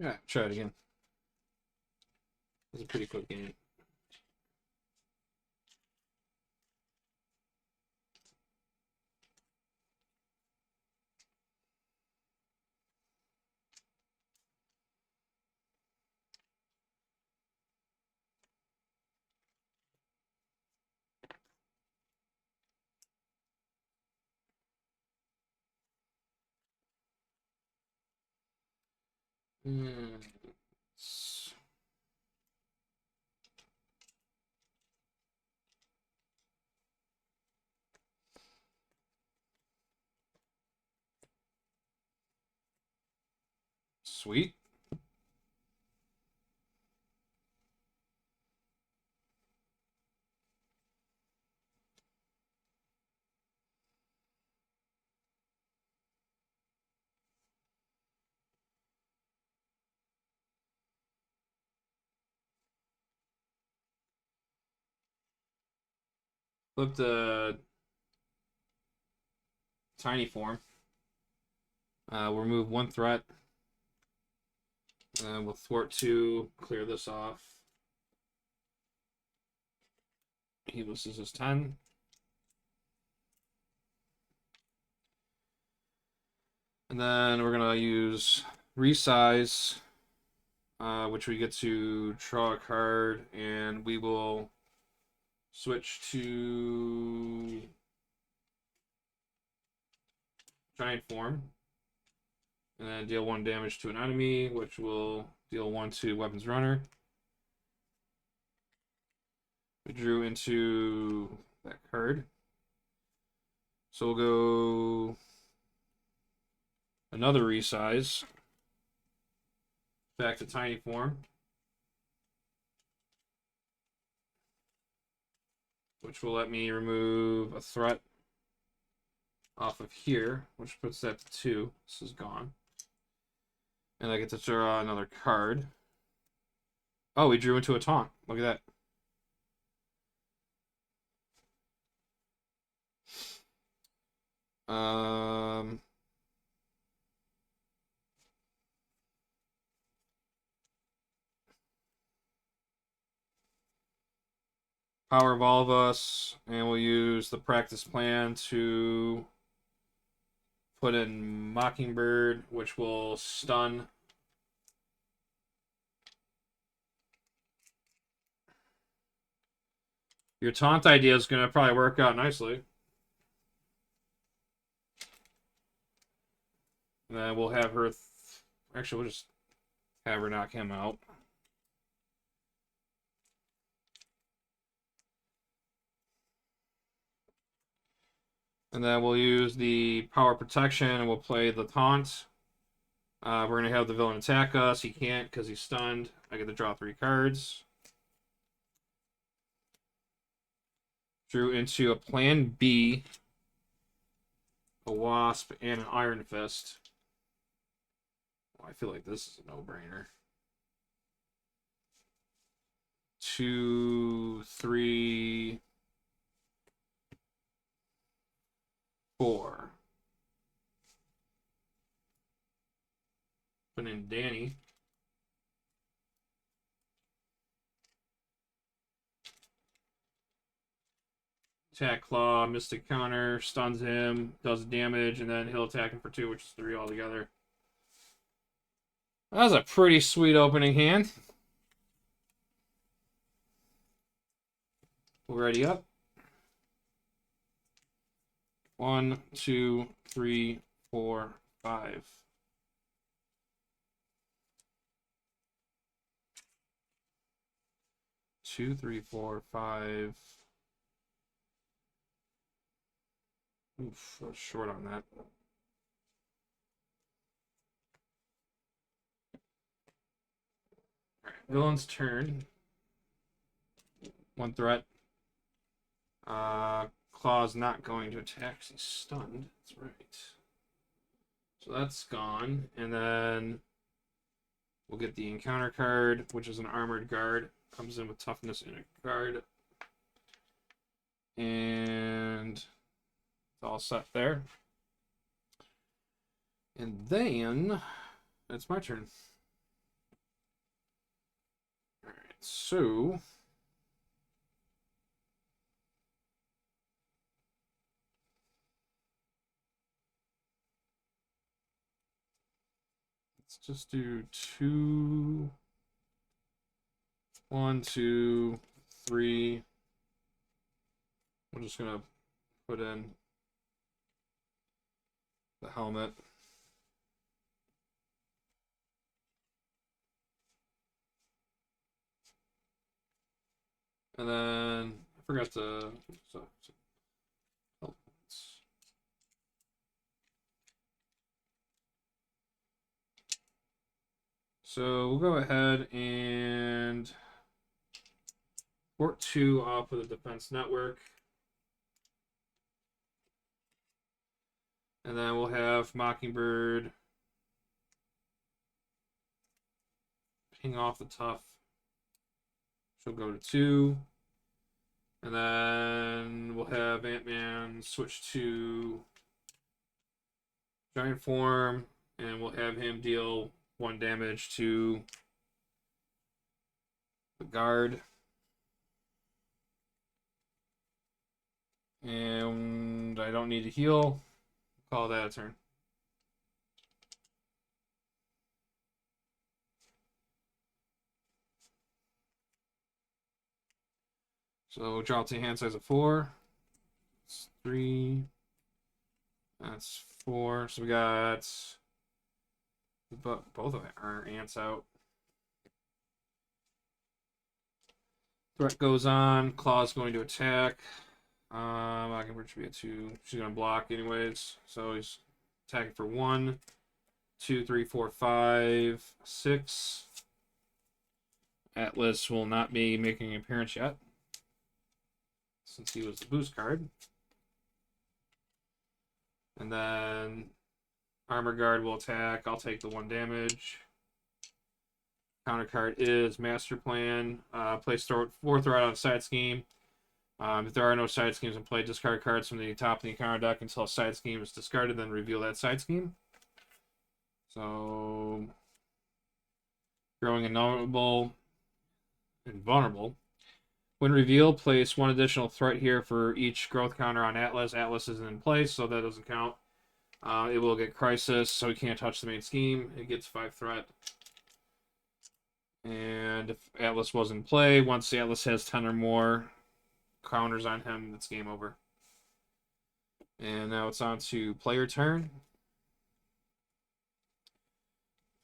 Yeah, try it again. It's a pretty quick game. Hmm. Sweet. Flip the tiny form. We'll remove one threat. We'll thwart two, clear this off. He loses his 10. And then we're going to use resize, which we get to draw a card, and we will switch to giant form. And then deal 1 damage to an enemy, which will deal 1 to weapons runner. We drew into that card. So we'll go another resize. Back to tiny form. Which will let me remove a threat off of here, which puts that to 2. This is gone. And I get to draw another card. Oh, we drew into a taunt. Look at that. Power Evolve us, and we'll use the practice plan to put in Mockingbird, which will stun. Your taunt idea is going to probably work out nicely. And then we'll have her... Actually, we'll just have her knock him out. And then we'll use the power protection and we'll play the taunt. We're going to have the villain attack us. He can't because he's stunned. I get to draw 3 cards. Drew into a Plan B, a Wasp, and an Iron Fist. Well, I feel like this is a no-brainer. 2, 3, 4. Put in Danny. Attack Klaw, Mystic Counter, stuns him, does damage, and then he'll attack him for 2, which is 3 altogether. That was a pretty sweet opening hand. We're ready up. 1, 2, 3, 4, 5. Two, three, four, 5. Oof, I was short on that. Alright, villain's turn. 1 threat. Claw's not going to attack because he's stunned. That's right. So that's gone. And then we'll get the encounter card, which is an armored guard. Comes in with toughness in a guard. And it's all set there. And then it's my turn. So let's just do 2, 1, 2, 3. We're just gonna put in the helmet. And then I forgot to so we'll go ahead and port 2 off of the defense network. And then we'll have Mockingbird ping off the tough. She'll go to 2. And then we'll have Antman switch to Giant Form. And we'll have him deal 1 damage to the guard. And I don't need to heal. Call that a turn. So drop to hand size of 4. That's 3. That's 4. So we got both of our ants out. Threat goes on. Claw's going to attack. Mockingbird should be at 2. She's going to block anyways. So he's attacking for 1, 2, 3, 4, 5, 6. Atlas will not be making an appearance yet, since he was the boost card. And then Armor Guard will attack. I'll take the 1 damage. Counter card is Master Plan. Place 4 threat on side scheme. If there are no side schemes in play, discard cards from the top of the encounter deck until a side scheme is discarded, then reveal that side scheme. So, growing invulnerable. When revealed, place 1 additional threat here for each growth counter on Atlas. Atlas isn't in place, so that doesn't count. It will get Crisis, so he can't touch the main scheme. It gets 5 threat. And if Atlas was in play, once the Atlas has 10 or more counters on him, it's game over. And now it's on to player turn.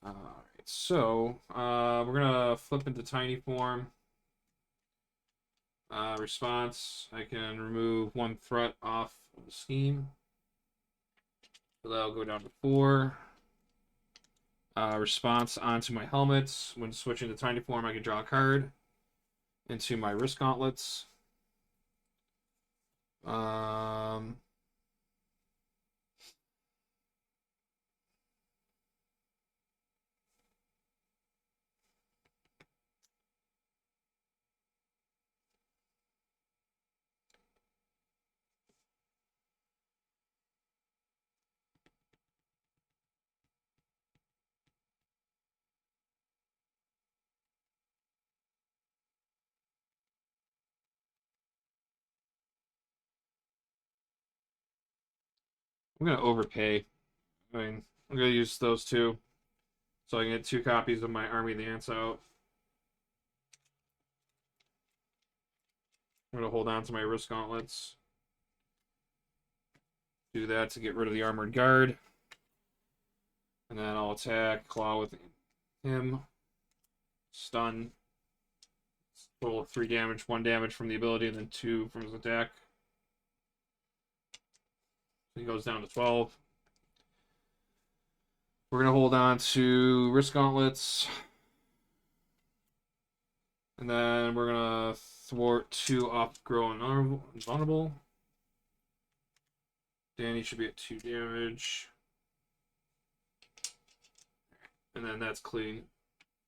Alright, so we're gonna flip into tiny form. Response, I can remove 1 threat off of the scheme. So that'll go down to 4. Response onto my helmets. When switching to tiny form, I can draw a card into my wrist gauntlets. I'm gonna overpay. I mean, I'm gonna use those 2, so I can get 2 copies of my Army of the Ants out. I'm gonna hold on to my wrist gauntlets. Do that to get rid of the armored guard. And then I'll attack Klaw with him. Stun. Total of 3 damage, 1 damage from the ability, and then 2 from his attack. He goes down to 12. We're going to hold on to wrist gauntlets. And then we're going to thwart 2 off grow and vulnerable. Danny should be at 2 damage. And then that's clean.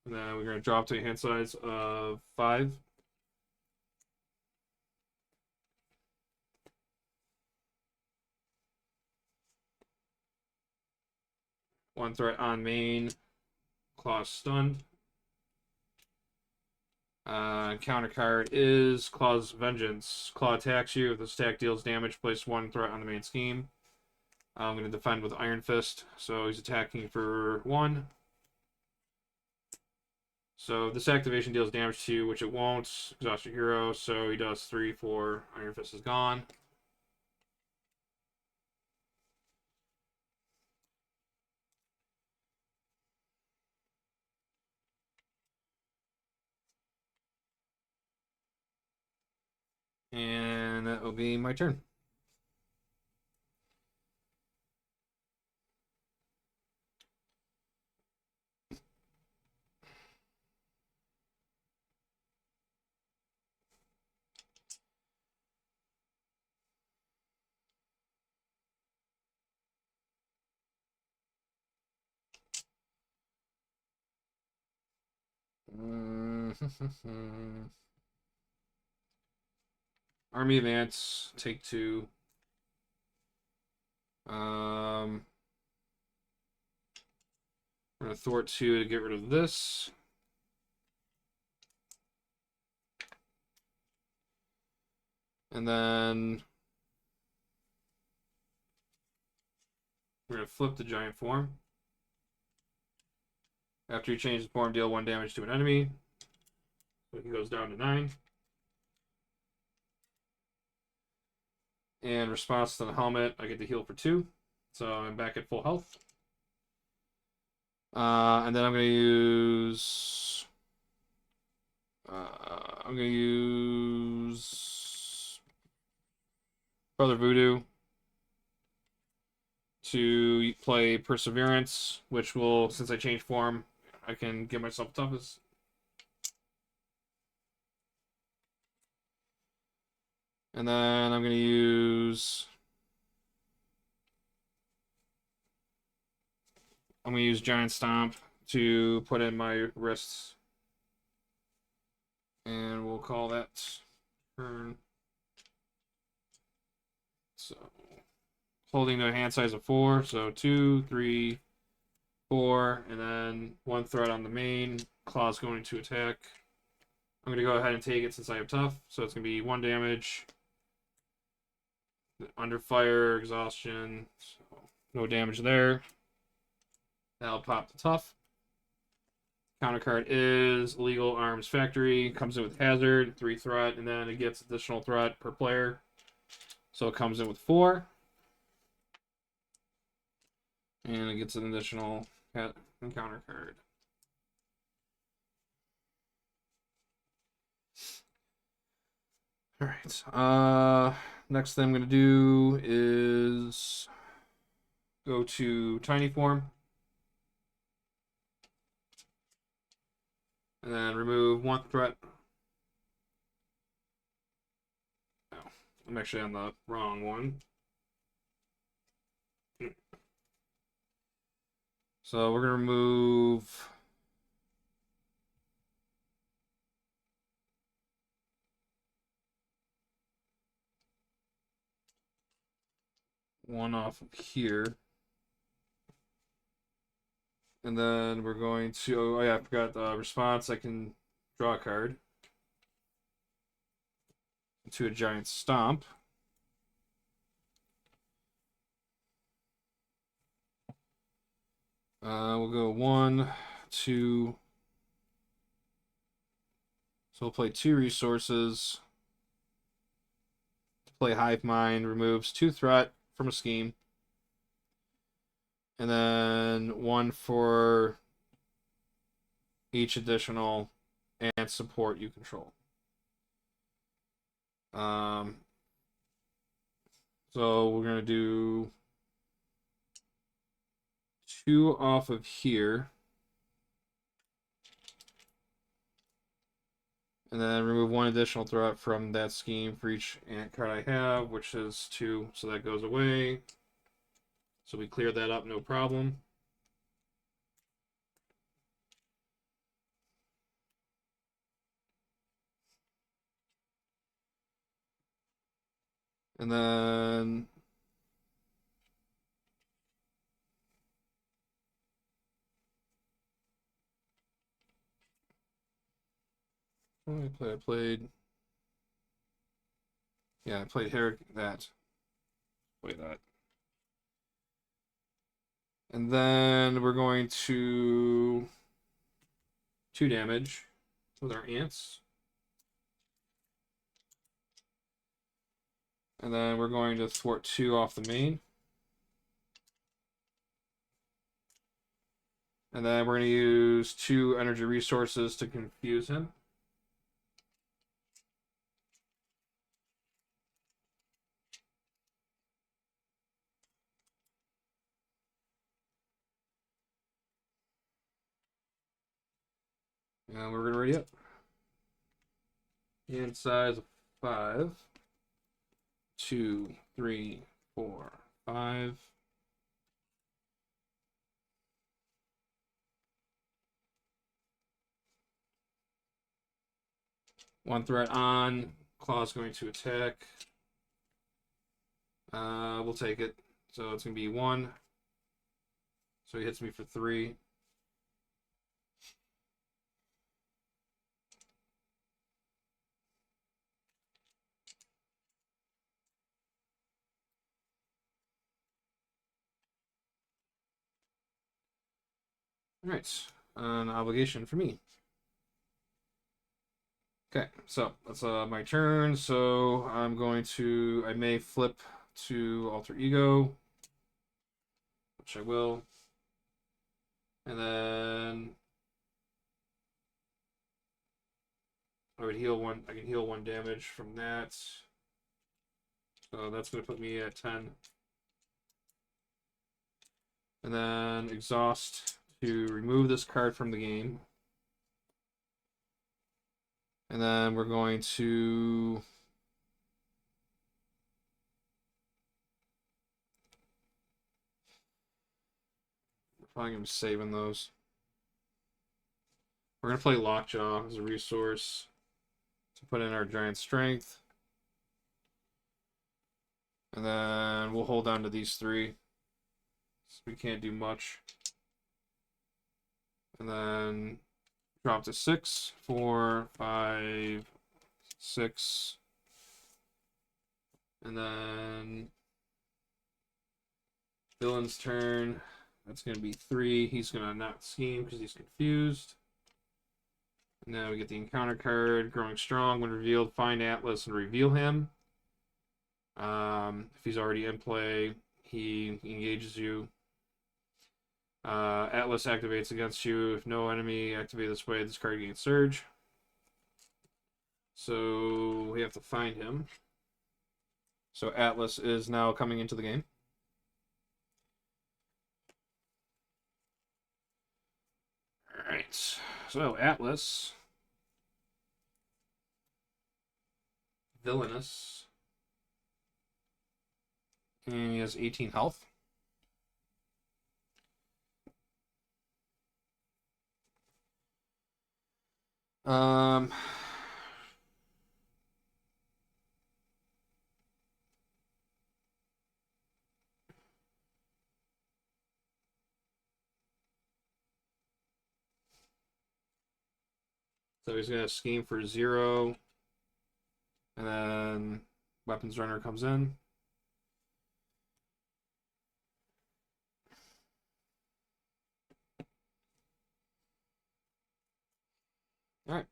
And then we're going to drop to a hand size of 5. One threat on main. Claw stunned. Counter card is Claw's Vengeance. Claw attacks you. If this attack deals damage, place one threat on the main scheme. I'm going to defend with Iron Fist, so he's attacking for 1. So this activation deals damage to you, which it won't. Exhaust your hero, so he does 3, 4. Iron Fist is gone. And that will be my turn. Army advance, take 2. I'm going to thwart 2 to get rid of this. And then we're going to flip the giant form. After you change the form, deal 1 damage to an enemy. So he goes down to 9. And response to the helmet, I get to heal for 2. So I'm back at full health. And then I'm going to use... Brother Voodoo to play Perseverance, which will, since I changed form, I can give myself toughest. And then I'm going to use... Giant Stomp to put in my wrists. And we'll call that turn. So, holding the hand size of 4. So 2, 3, 4, and then 1 threat on the main. Claw's going to attack. I'm going to go ahead and take it since I have tough. So it's going to be 1 damage. Under fire, exhaustion. So no damage there. That'll pop the tough. Counter card is Illegal Arms Factory. Comes in with hazard, 3 threat, and then it gets additional threat per player. So it comes in with 4. And it gets an additional counter card. Alright. Next thing I'm going to do is go to Tiny Form. And then remove 1 threat. Oh, I'm actually on the wrong one. So we're going to remove... one off of here. And then we're going to... Oh yeah, I forgot the response. I can draw a card. To a Giant Stomp. We'll go 1, 2... So we'll play 2 resources. Play Hive Mind, removes 2 threat from a scheme. And then 1 for each additional and support you control. So we're going to do 2 off of here. And then remove 1 additional threat from that scheme for each ant card I have, which is 2, so that goes away. So we cleared that up, no problem. And then I played. Yeah, I played that. Play that. And then we're going to 2 damage with our ants. And then we're going to thwart 2 off the main. And then we're going to use 2 energy resources to confuse him. And we're going to ready up. And size of 5. 2, 3, 4, 5. One threat on. Klaw's going to attack. We'll take it. So it's going to be 1. So he hits me for 3. Alright. An obligation for me. Okay, so that's my turn. So I'm going to. I may flip to Alter Ego, which I will. And then I would heal 1. I can heal 1 damage from that. So that's going to put me at 10. And then exhaust to remove this card from the game. And then we're going to we're probably going to be saving those. We're going to play Lockjaw as a resource to put in our giant strength. And then we'll hold on to these 3. So we can't do much. And then drop to 6, 4, 5, 6. And then villain's turn. That's going to be 3. He's going to not scheme because he's confused. And then we get the encounter card. Growing strong. When revealed, find Atlas and reveal him. If he's already in play, he engages you. Atlas activates against you. If no enemy activated this way, this card gains Surge. So we have to find him. So Atlas is now coming into the game. Alright. So Atlas. Villainous. And he has 18 health. So he's gonna scheme for 0. And then Weapons Runner comes in. Alright.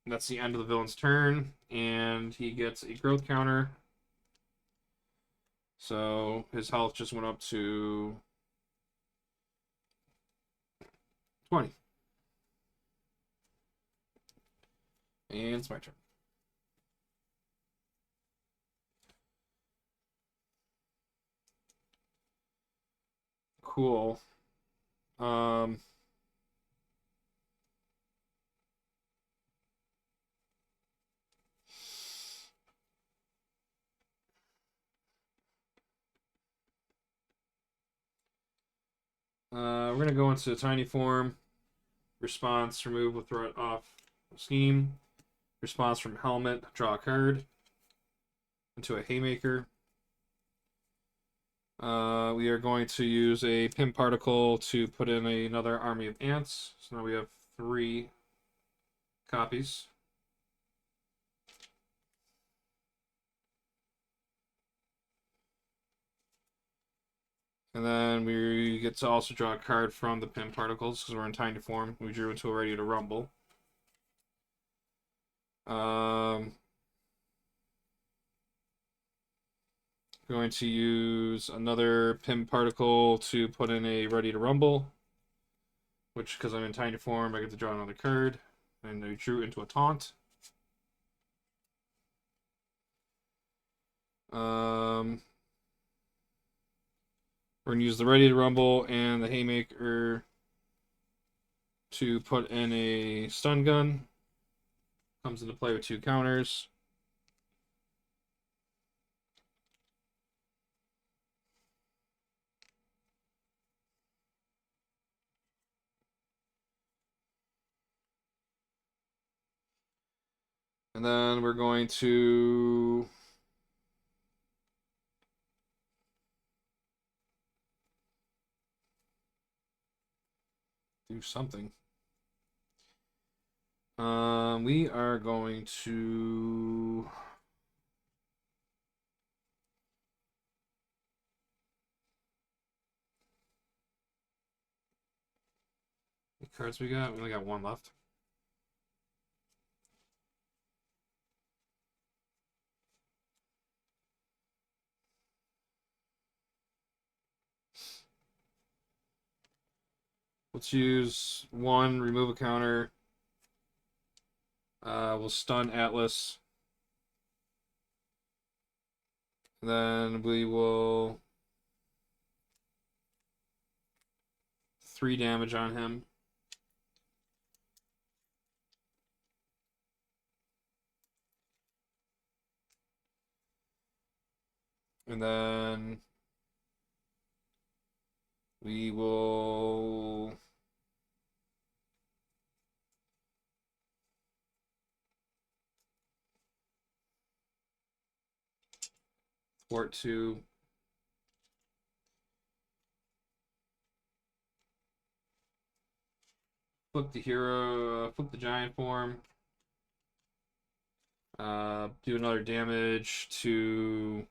That's the end of the villain's turn, and he gets a growth counter. So his health just went up to 20. And it's my turn. Cool. We're gonna go into tiny form. Response, remove with threat off scheme. Response from helmet, draw a card into a haymaker. We are going to use a pin particle to put in another army of ants. So now we have 3 copies. And then we get to also draw a card from the pin particles because we're in tiny form. We drew into a Ready to Rumble. Going to use another pin particle to put in a Ready to Rumble, which, because I'm in tiny form, I get to draw another card. And we drew into a taunt. We're going to use the Ready to Rumble and the Haymaker to put in a stun gun. Comes into play with 2 counters. And then we're going to do something. We are going to what cards we got? We only got 1 left. Let's use 1, remove a counter. We'll stun Atlas. Then we will 3 damage on him. And then we will thwart 2. Flip the hero, flip the giant form. Do another damage to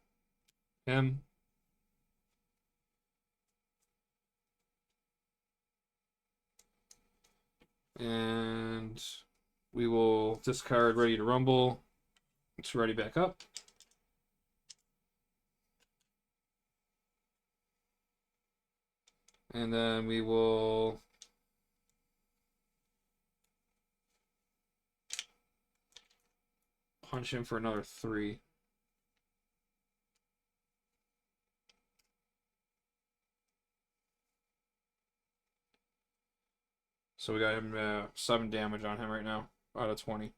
him. And we will discard Ready to Rumble. It's ready back up. And then we will punch him for another 3. So we got him 7 damage on him right now out of 20.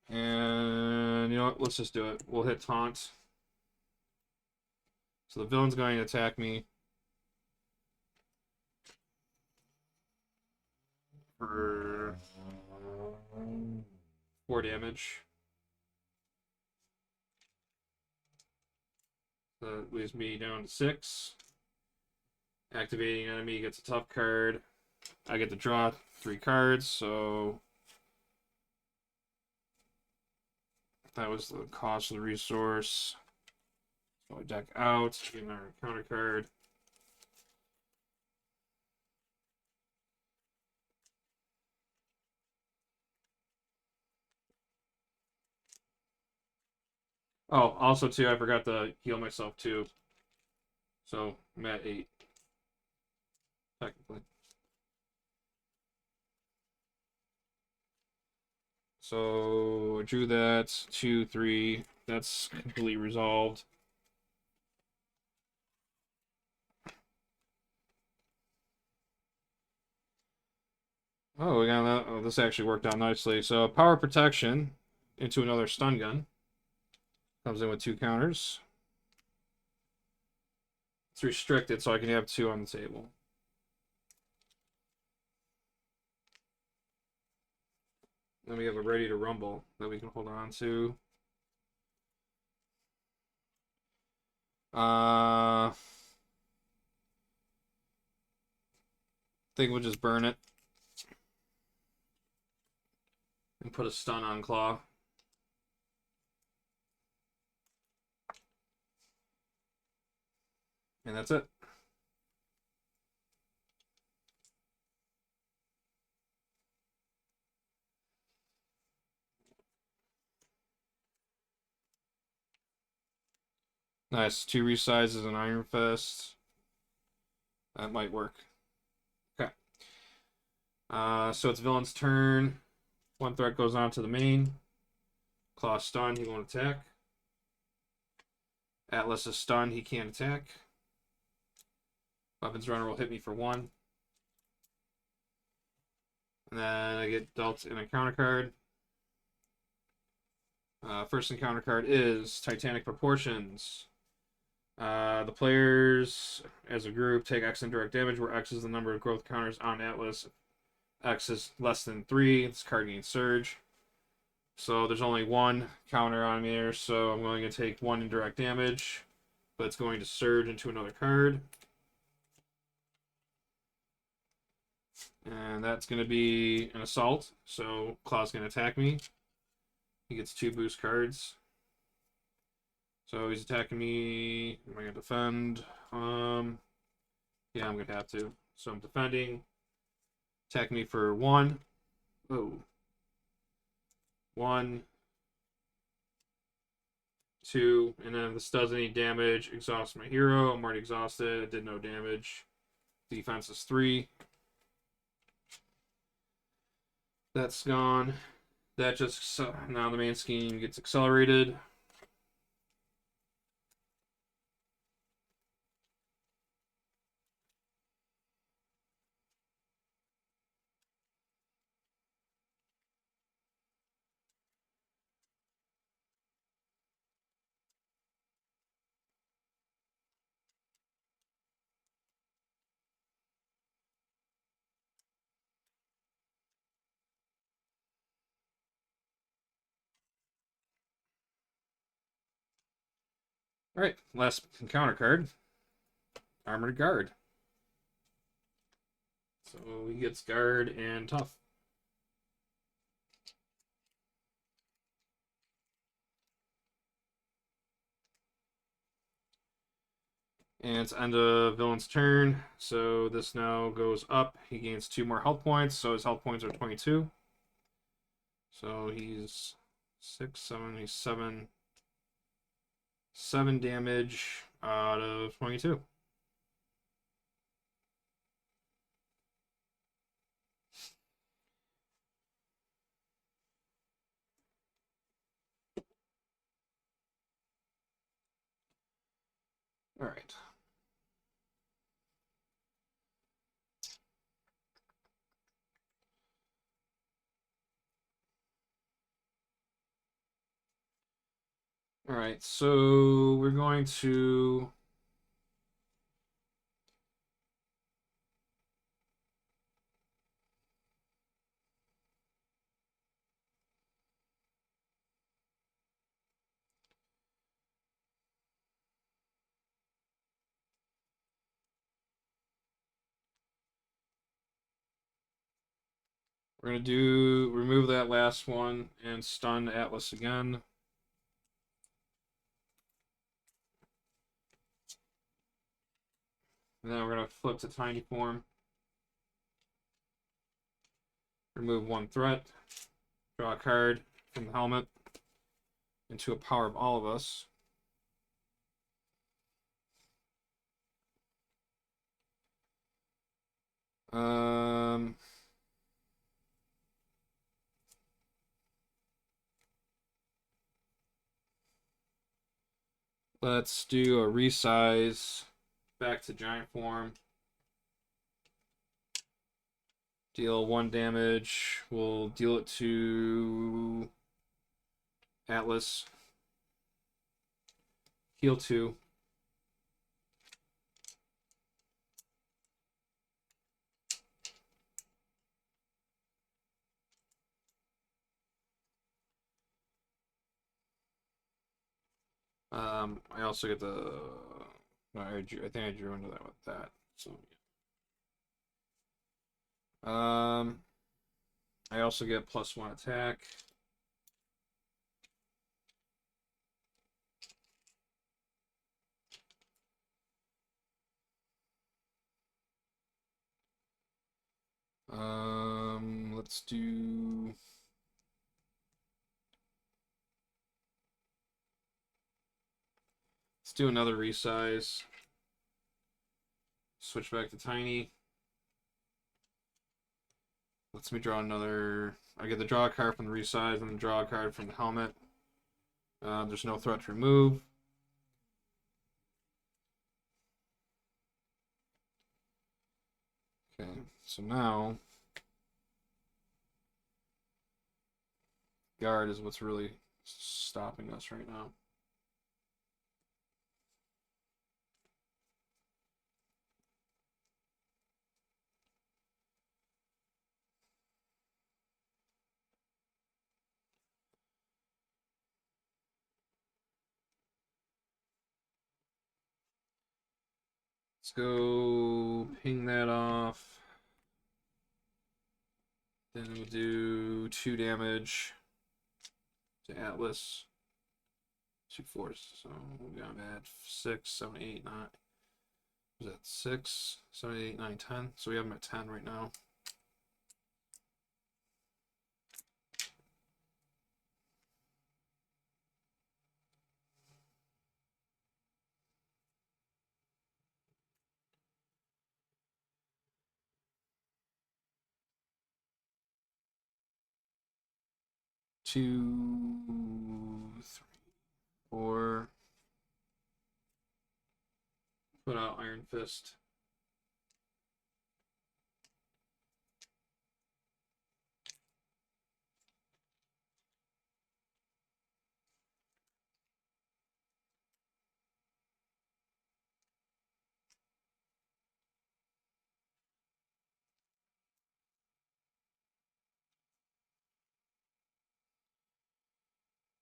And you know what? Let's just do it. We'll hit taunt. So the villain's going to attack me for 4 damage. That leaves me down to 6. Activating enemy gets a tough card. I get to draw 3 cards, so that was the cost of the resource. So I deck out, get another counter card. Oh, also too, I forgot to heal myself too. So I'm at 8. Technically. So drew that 2, 3. That's completely resolved. Oh, we got that. Oh, this actually worked out nicely. So power protection into another stun gun. Comes in with 2 counters. It's restricted, so I can have 2 on the table. Then we have a Ready to Rumble that we can hold on to. think we'll just burn it and put a stun on Klaw. And that's it. Nice. 2 resizes and Iron Fist. That might work. Okay. So it's villain's turn. 1 threat goes on to the main. Klaw stun, he won't attack. Atlas is stunned, he can't attack. Weapons runner will hit me for 1. And then I get dealt an encounter card. First encounter card is Titanic Proportions. The players, as a group, take X indirect damage, where X is the number of growth counters on Atlas. X is less than 3. This card gains Surge. So there's only 1 counter on there, so I'm going to take 1 indirect damage, but it's going to surge into another card. And that's going to be an assault, so Klaw's going to attack me. He gets 2 boost cards. So he's attacking me. Am I going to defend? Yeah, I'm going to have to. So I'm defending. Attack me for 1. Oh. 1, 2, and then if this does any damage, exhaust my hero. I'm already exhausted. It did no damage. Defense is 3. That's gone. That just, now the main scheme gets accelerated. Alright, last encounter card. Armored Guard. So he gets Guard and Tough. And it's end of villain's turn. So this now goes up. He gains 2 more health points. So his health points are 22. So he's 6, 7, he's 7. 7 damage out of 22. All right. All right, so we're going to remove that last one and stun Atlas again. And then we're going to flip to tiny form. Remove 1 threat. Draw a card from the helmet into a power of all of us. Let's do a resize back to giant form. Deal 1 damage. We'll deal it to Atlas. Heal 2. I also get the. No, I think I drew into that with that. So I also get +1 attack. Let's do. Let's do another resize. Switch back to tiny. Lets me draw another. I get to draw a card from the resize and then draw a card from the helmet. There's no threat to remove. Okay, so now guard is what's really stopping us right now. Let's go ping that off. Then we'll do 2 damage to Atlas. 2 force. So we're gonna add 6, 7, 8, 9. Was that 6, 7, 8, 9, 10? So we have them at 10 right now. Two, three, four. Put out Iron Fist.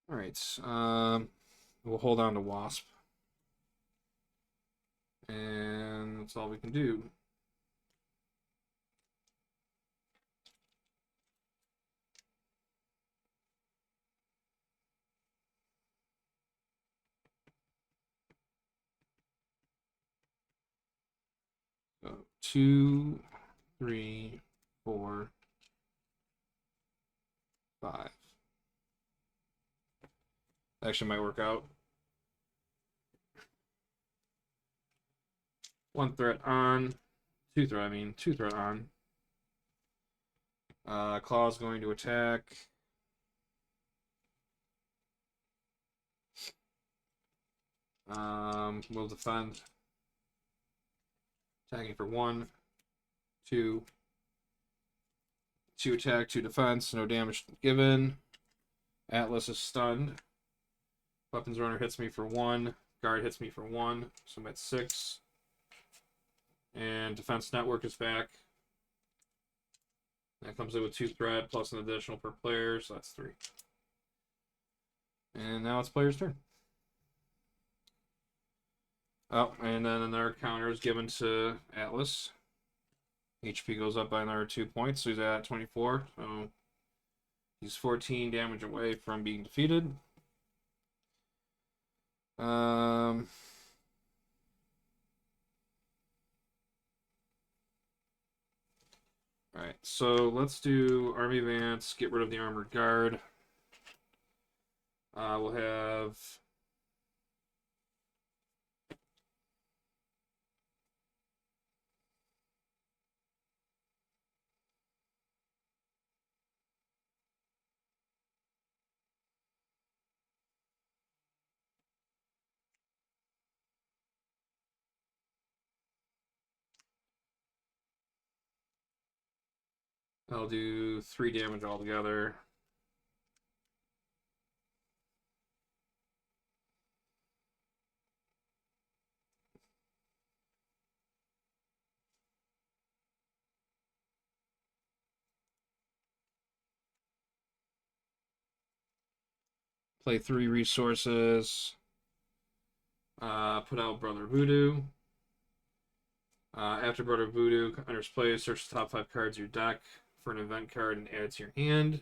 All right. We'll hold on to Wasp, and that's all we can do. So 2, 3, 4, 5. Actually, might work out. 1 threat on, 2 threat. I mean, 2 threat on. Klaw's going to attack. We'll defend. Attacking for 1, 2. 2 attack, 2 defense, no damage given. Atlas is stunned. Weapons runner hits me for 1. Guard hits me for 1. So I'm at 6. And defense network is back. That comes in with 2 threat plus an additional per player, so that's 3. And now it's player's turn. Oh, and then another counter is given to Atlas. HP goes up by another 2 points, so he's at 24. So he's 14 damage away from being defeated. Alright, so let's do Army Advance, get rid of the Armored Guard. We'll have I'll do 3 damage altogether. Play 3 resources. Put out Brother Voodoo. After Brother Voodoo enters play, search the top 5 cards of your deck for an event card and add it to your hand.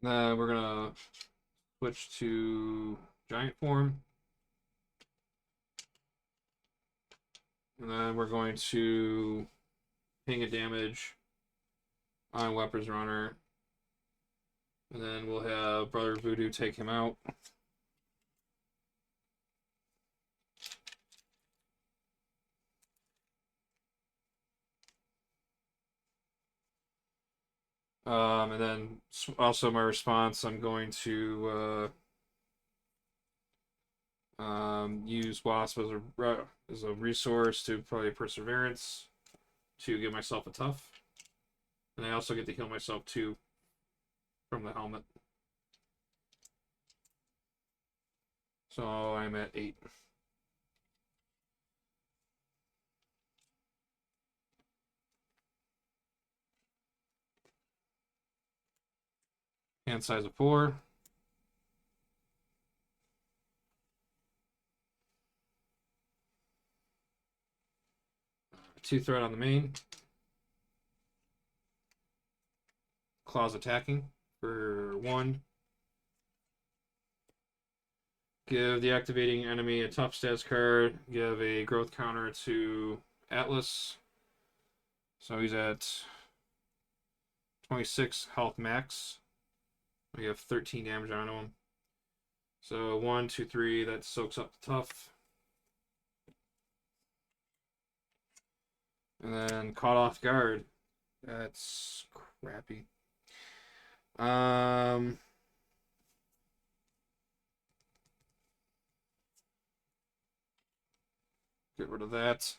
We're gonna switch to giant form. And then we're going to ping a damage on Weapons Runner. And then we'll have Brother Voodoo take him out. And then also my response, I'm going to use Wasp as a resource to play Perseverance to give myself a tough. And I also get to heal myself too from the helmet. So I'm at 8. Hand size of 4. Two threat on the main. Claws attacking for 1. Give the activating enemy a tough stats card. Give a growth counter to Atlas. So he's at 26 health max. We have 13 damage on him. So 1, 2, 3, that soaks up the tough. And then caught off guard. That's crappy. Get rid of that.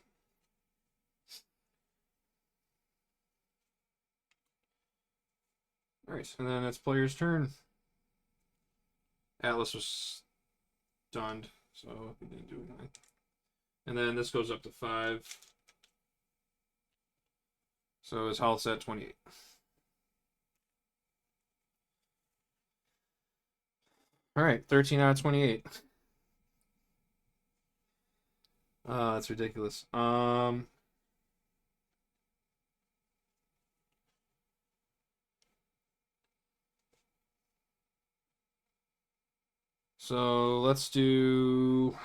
Alright, and then it's player's turn. Atlas was stunned, so he didn't do anything. And then this goes up to 5. So his health's at 28. Alright, 13 out of 28. That's ridiculous. So let's do.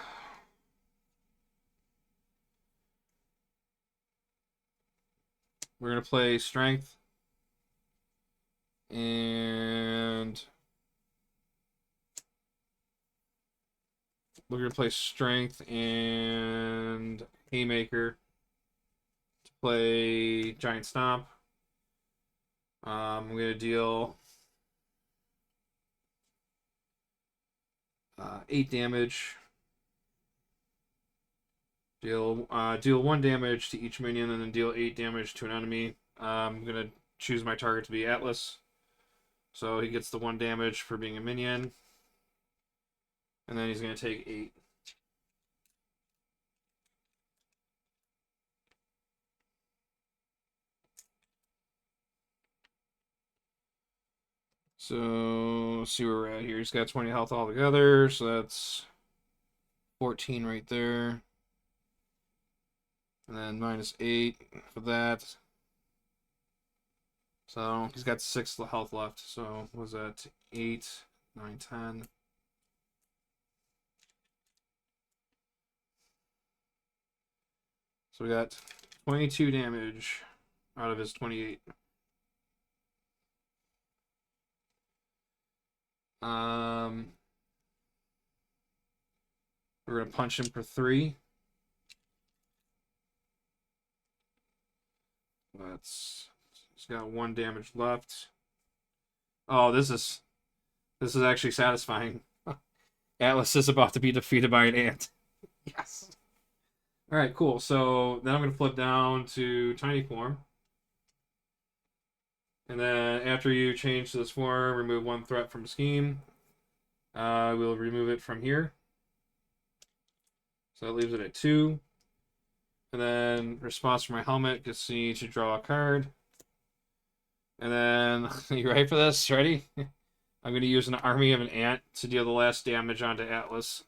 We're gonna play strength, and we're gonna play strength and haymaker to play giant stomp. I'm gonna deal 8 damage. Deal 1 damage to each minion, and then deal 8 damage to an enemy. I'm gonna choose my target to be Atlas, so he gets the 1 damage for being a minion, and then he's gonna take 8. So let's see where we're at here. He's got 20 health altogether, so that's 14 right there. And then minus 8 for that. So he's got 6 health left. So was that 8, 9, 10. So we got 22 damage out of his 28. We're gonna punch him for 3. he's got 1 damage left. Oh, this is actually satisfying. Atlas is about to be defeated by an ant. Yes. All right, cool. So then I'm gonna flip down to tiny form, and then after you change to this form, remove 1 threat from scheme. We'll remove it from here. So that leaves it at 2. And then response for my helmet, just need to draw a card. And then, you ready for this? Ready? I'm going to use an army of an ant to deal the last damage onto Atlas.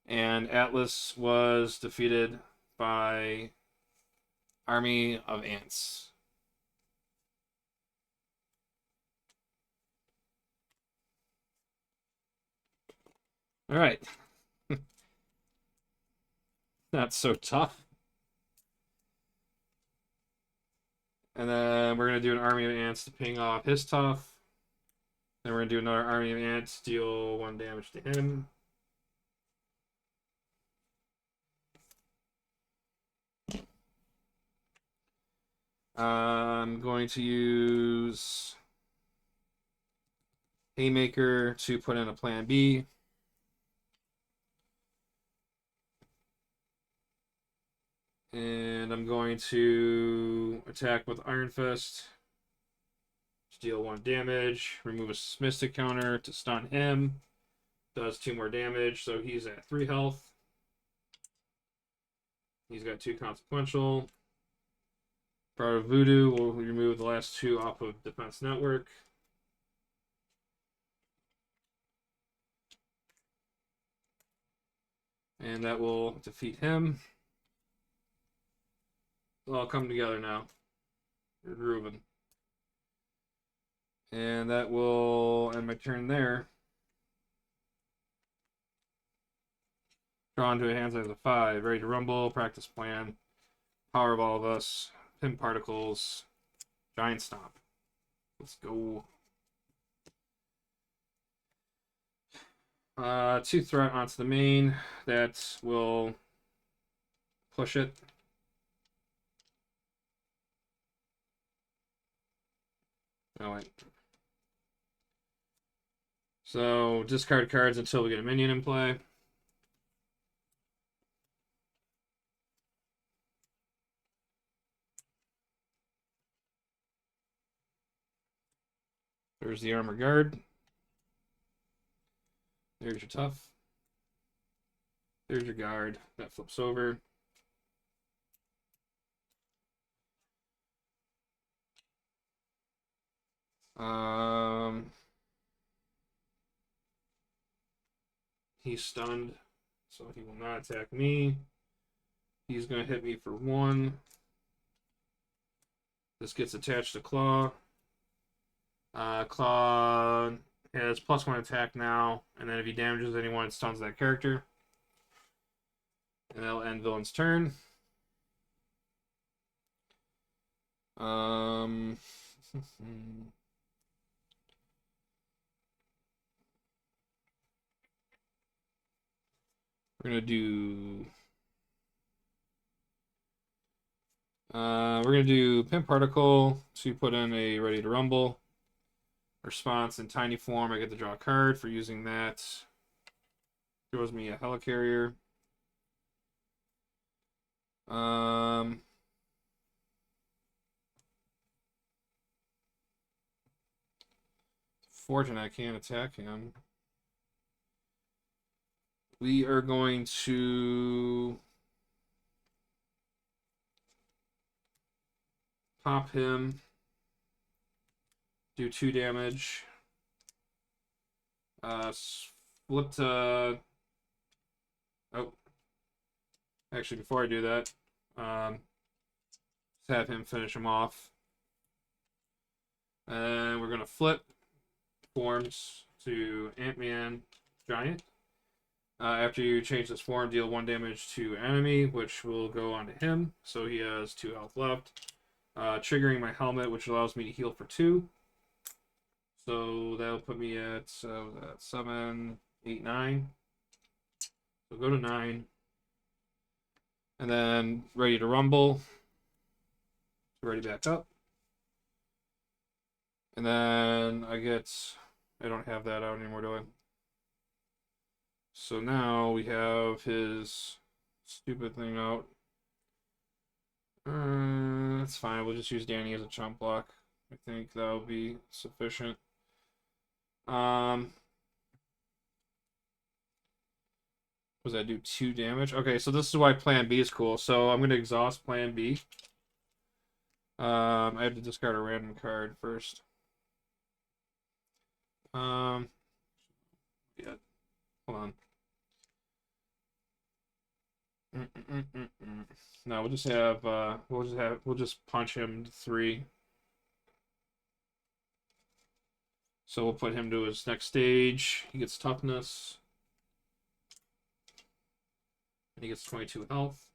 And Atlas was defeated by army of ants. All right. Not so tough. And then we're going to do an army of ants to ping off his tough. Then we're going to do another army of ants, deal 1 damage to him. I'm going to use Haymaker to put in a plan B. And I'm going to attack with Iron Fist to deal 1 damage, remove a Mystic counter to stun him. Does 2 more damage, so he's at 3 health. He's got 2 consequential. Power of Voodoo will remove the last 2 off of Defense Network. And that will defeat him. It'll all come together now. You're grooving. And that will end my turn there. Drawn to a hand size of 5. Ready to rumble. Practice plan. Power of all of us. Pin particles. Giant stomp. Let's go. 2 threat onto the main. That will push it. Oh, wait. So, discard cards until we get a minion in play. There's the armor guard. There's your tough. There's your guard. That flips over. He's stunned, so he will not attack me. He's going to hit me for 1. This gets attached to Klaw. Klaw has +1 attack now, and then if he damages anyone, it stuns that character. And that'll end villain's turn. We're gonna do Pimp Particle to put in a Ready to Rumble. Response in tiny form, I get to draw a card for using that. Throws me a Helicarrier. Fortunate I can't attack him. We are going to pop him, do 2 damage. Flip to... Oh. Actually, before I do that, just have him finish him off. And we're going to flip forms to Antman Giant. After you change this form, deal 1 damage to enemy, which will go onto him. So he has 2 health left. Triggering my helmet, which allows me to heal for 2. So that'll put me at 7, 8, 9. So go to 9. And then Ready to Rumble. Ready back up. And then I don't have that out anymore, do I? So now we have his stupid thing out. That's fine. We'll just use Danny as a chump block. I think that'll be sufficient. Was that do 2 damage? Okay, so this is why Plan B is cool. So I'm gonna exhaust Plan B. I have to discard a random card first. Yeah. Hold on. No, we'll just punch him 3. So we'll put him to his next stage. He gets toughness. And he gets 22 health.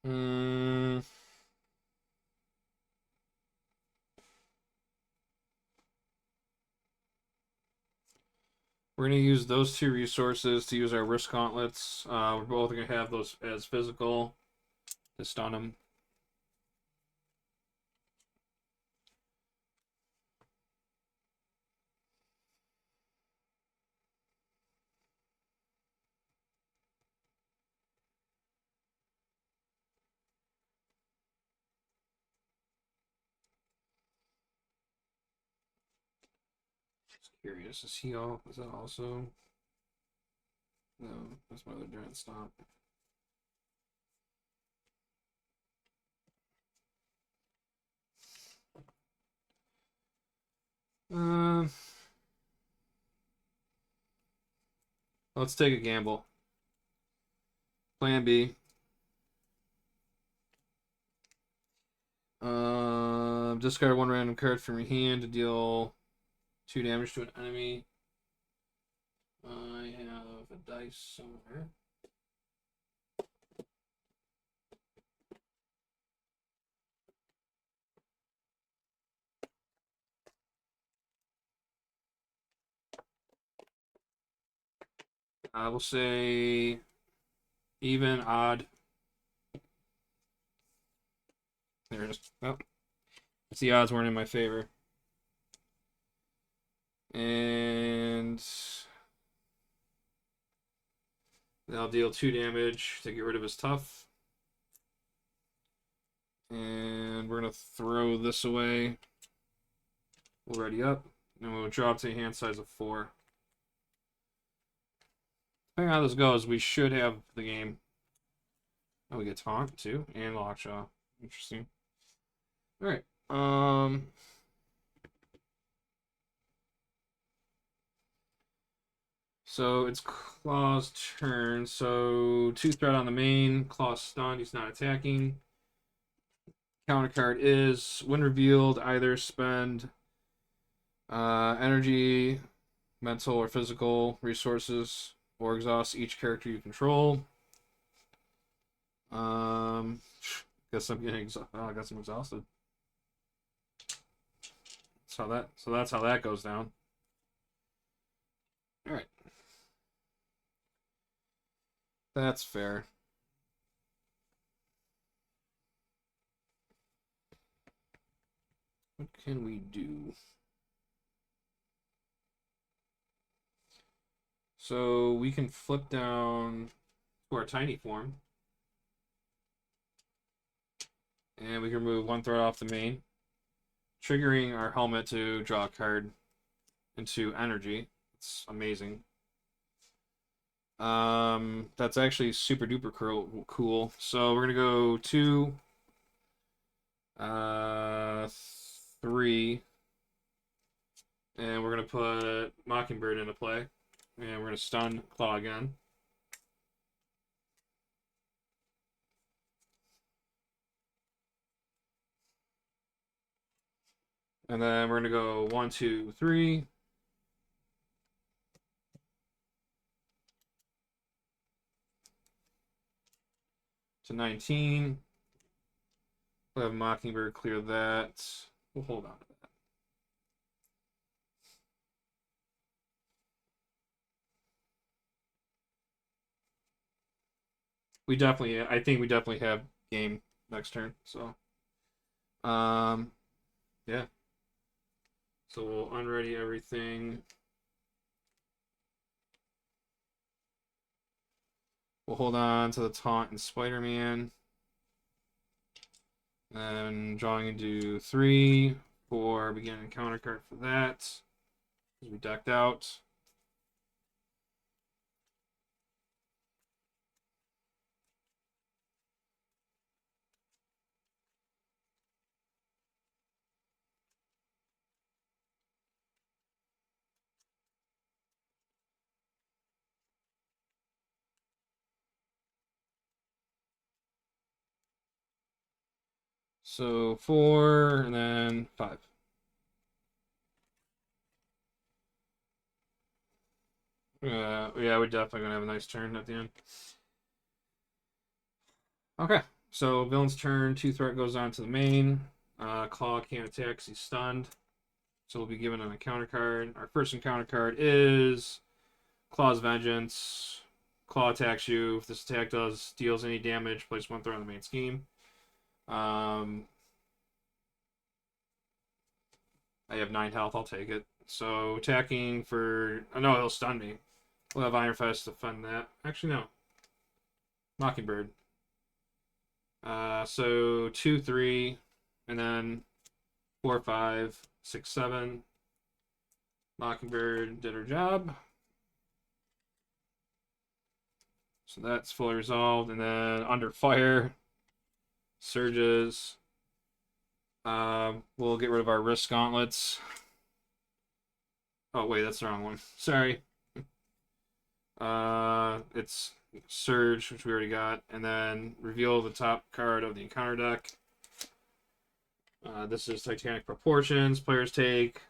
Mm, we're going to use those 2 resources to use our risk gauntlets. We're both going to have those as physical to stun him. Just curious, is that also? No, that's my other giant stomp. Let's take a gamble. Plan B. Discard 1 random card from your hand to deal 2 damage to an enemy. I have a dice somewhere. I will say even, odd. There it is. Oh, the odds weren't in my favor. And I'll deal 2 damage to get rid of his tough. And we're going to throw this away. We'll ready up. And we'll drop to a hand size of 4. Depending on how this goes, we should have the game. Oh, we get Taunt too, and Lockjaw. Interesting. Alright. So it's Klaw's turn. So 2 threat on the main. Klaw's stunned. He's not attacking. Counter card is when revealed, either spend energy, mental or physical resources, or exhaust each character you control. Guess I'm getting I guess I'm exhausted. So that's how that goes down. All right. That's fair. What can we do? So we can flip down to our tiny form. And we can remove 1 threat off the main, triggering our helmet to draw a card into energy. It's amazing. That's actually super duper cool. So we're gonna go 2, 3, and we're gonna put Mockingbird into play, and we're gonna stun Klaw again. And then we're gonna go 1, 2, 3. To 19. We'll have Mockingbird clear that. We'll hold on to that. I think we definitely have game next turn. So, yeah. So we'll unready everything. We'll hold on to the taunt and Spider-Man. And drawing into 3 for beginning counter card for that. We decked out. So 4 and then 5. Yeah, we're definitely gonna have a nice turn at the end. Okay, so villain's turn. 2 threat goes on to the main. Klaw can't attack because he's stunned. So we'll be given an encounter card. Our first encounter card is Claw's Vengeance. Claw attacks you. If this attack deals any damage, place 1 threat on the main scheme. I have 9 health. I'll take it. So attacking for... Oh, no, he'll stun me. We'll have Iron Fist defend that. Actually, no. Mockingbird. So 2, 3, and then 4, 5, 6, 7. Mockingbird did her job. So that's fully resolved. And then under fire, surges. We'll get rid of our wrist gauntlets. Oh wait, that's the wrong one. Sorry. It's surge, which we already got, and then reveal the top card of the encounter deck. This is Titanic Proportions. Players take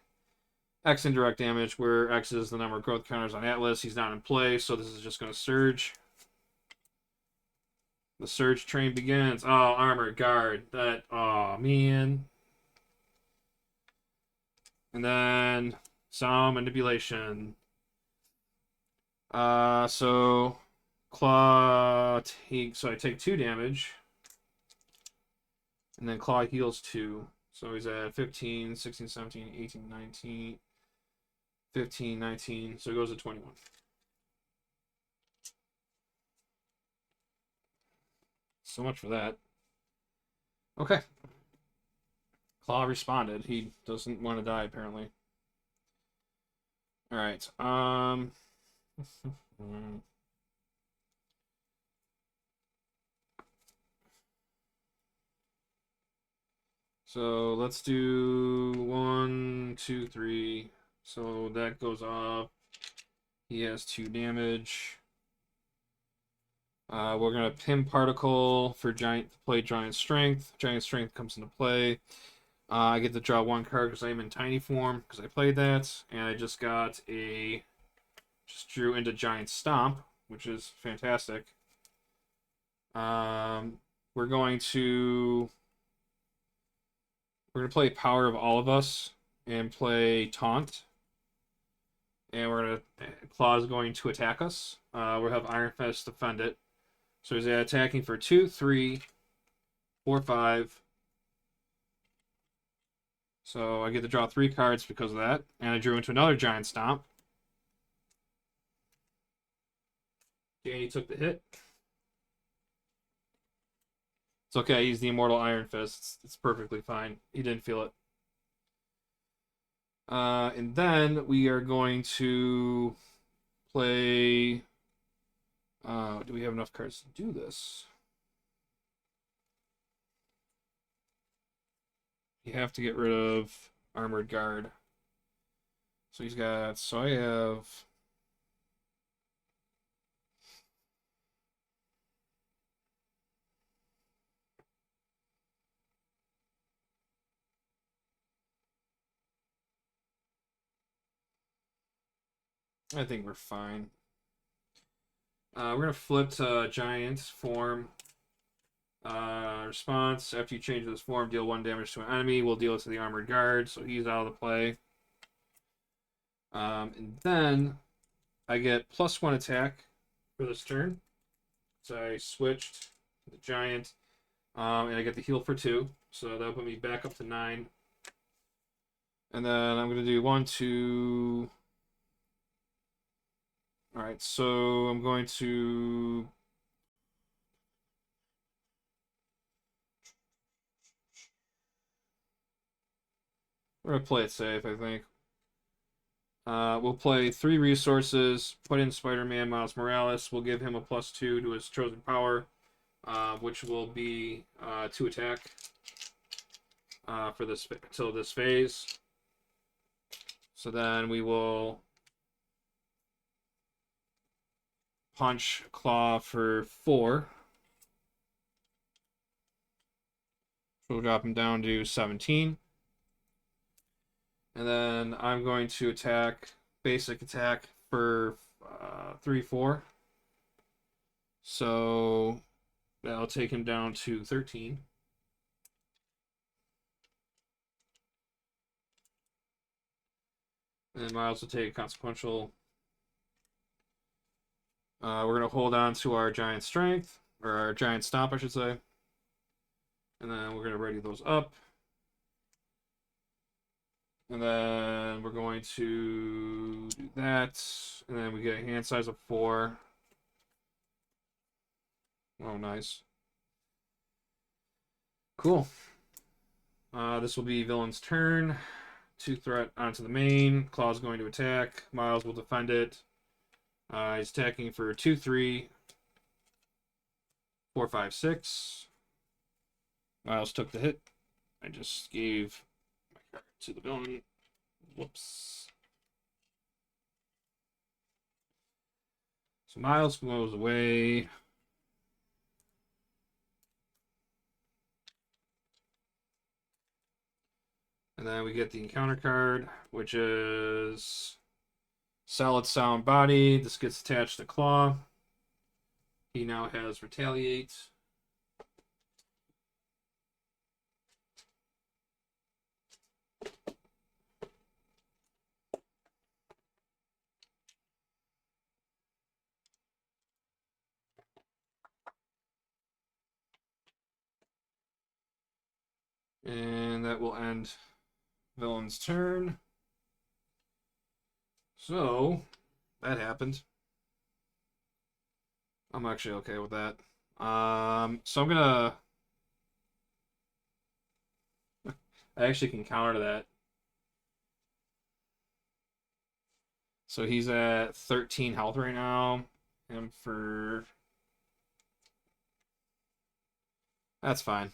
X indirect damage, where X is the number of growth counters on Atlas. He's not in play, so this is just going to surge. The surge train begins. Oh, armored guard. That, oh man. And then some manipulation. So Claw takes. So I take 2 damage, and then Claw heals 2. So he's at 15, 16, 17, 18, 19, 15, 19. So it goes to 21. So much for that. Okay. Claw responded. He doesn't want to die, apparently. All right. So let's do 1, 2, 3. So that goes off. He has 2 damage. We're gonna pin particle for play giant strength. Giant strength comes into play. I get to draw 1 card because I'm in tiny form because I played that, and I just drew into giant stomp, which is fantastic. We're gonna play Power of All of Us and play Taunt, and Claw's going to attack us. We'll have Iron Fist defend it. So he's attacking for 2, 3, 4, 5. So I get to draw 3 cards because of that. And I drew into another Giant Stomp. Danny took the hit. It's okay, he's the Immortal Iron Fist. It's perfectly fine. He didn't feel it. And then we are going to play... do we have enough cards to do this? You have to get rid of Armored Guard. So he's got... So I have... I think we're fine. We're going to flip to Giant form. Response, after you change this form, deal 1 damage to an enemy. We'll deal it to the armored guard, so he's out of the play. And then I get +1 attack for this turn. So I switched to the Giant. And I get the heal for 2. So that'll put me back up to 9. And then I'm going to do 1, 2... Alright, so I'm going to... We're going to play it safe, I think. We'll play 3 resources, put in Spider-Man Miles Morales. We'll give him a +2 to his chosen power, which will be 2 attack for this until this phase. So then we will punch Klaw for 4. We'll drop him down to 17. And then I'm going to attack, basic attack for 3, 4. So that'll take him down to 13. And Miles will take consequential. We're going to hold on to our giant strength, or our giant stomp, I should say. And then we're going to ready those up. And then we're going to do that. And then we get a hand size of 4. Oh, nice. Cool. This will be villain's turn. 2 threat onto the main. Klaw's going to attack. Miles will defend it. He's attacking for 2, 3, 4, 5, 6. Miles took the hit. I just gave my card to the villain. Whoops. So Miles goes away. And then we get the encounter card, which is Solid Sound Body. This gets attached to Klaw. He now has Retaliate. And that will end villain's turn. So, that happened. I'm actually okay with that. So I'm gonna... I actually can counter that. So he's at 13 health right now. And for... That's fine.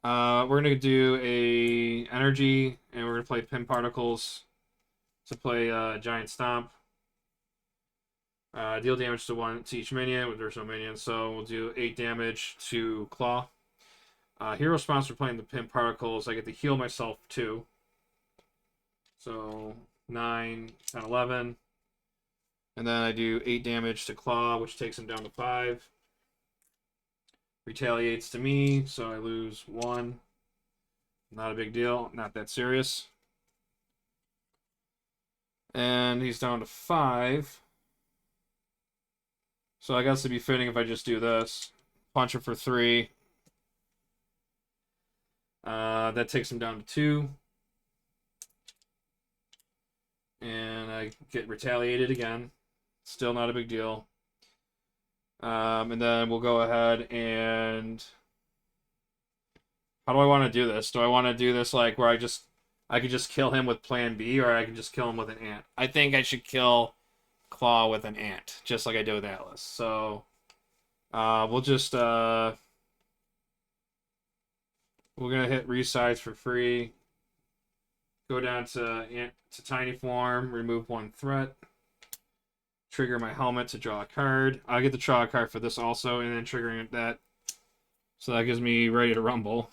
We're gonna do a energy, and we're gonna play pin particles to play giant stomp. Deal damage to 1 to each minion. There's no minion, so we'll do 8 damage to Klaw. Hero sponsor playing the pin particles. I get to heal myself too. So 9, 10, 11. And then I do 8 damage to Klaw, which takes him down to 5. Retaliates to me, so I lose 1. Not a big deal. Not that serious. And he's down to 5. So I guess it'd be fitting if I just do this. Punch him for 3. That takes him down to 2. And I get retaliated again. Still not a big deal. And then we'll go ahead and... How do I want to do this? Do I want to do this like where I could just kill him with plan B, or I could just kill him with an ant? I think I should kill Klaw with an ant, just like I did with Atlas. So we'll just we're gonna hit resize for free. Go down to tiny form, remove 1 threat. Trigger my helmet to draw a card. I get to draw a card for this also, and then triggering that. So that gives me ready to rumble.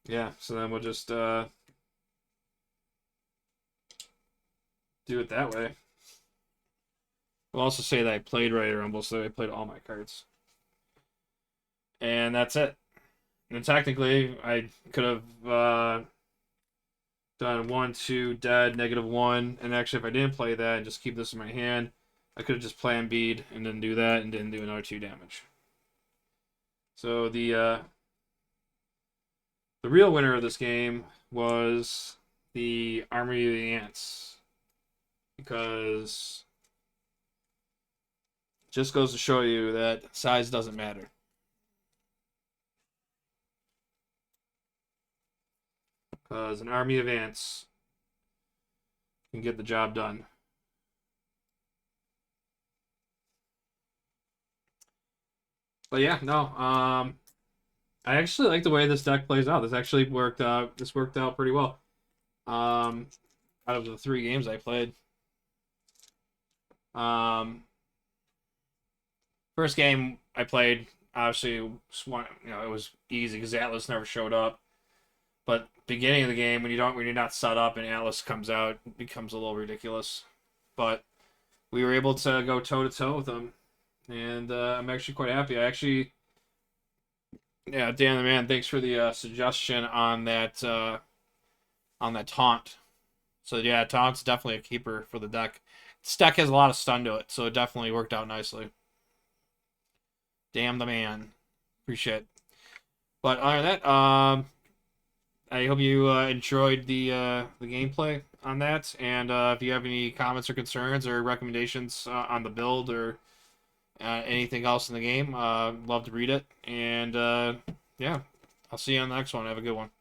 yeah, so then we'll just do it that way. I'll also say that I played Royal Rumble, so I played all my cards. And that's it. And technically, I could have done 1, 2, dead, -1. And actually, if I didn't play that and just keep this in my hand, I could have just planned bead and then do that and didn't do another 2 damage. So the real winner of this game was the Army of the Ants. Because it just goes to show you that size doesn't matter. Because an army of ants can get the job done. But yeah, no. I actually like the way this deck plays out. This actually worked out. This worked out pretty well. Out of the 3 games I played. First game I played, obviously, it was easy because Atlas never showed up. But beginning of the game, when you're not set up and Atlas comes out, it becomes a little ridiculous. But we were able to go toe to toe with them, and I'm actually quite happy. Yeah, Dan the man, thanks for the suggestion on that taunt. So yeah, taunt's definitely a keeper for the deck. This deck has a lot of stun to it, so it definitely worked out nicely. Damn the man, appreciate it. But other than that, I hope you enjoyed the gameplay on that, and if you have any comments or concerns or recommendations on the build or anything else in the game, love to read it. And yeah, I'll see you on the next one. Have a good one.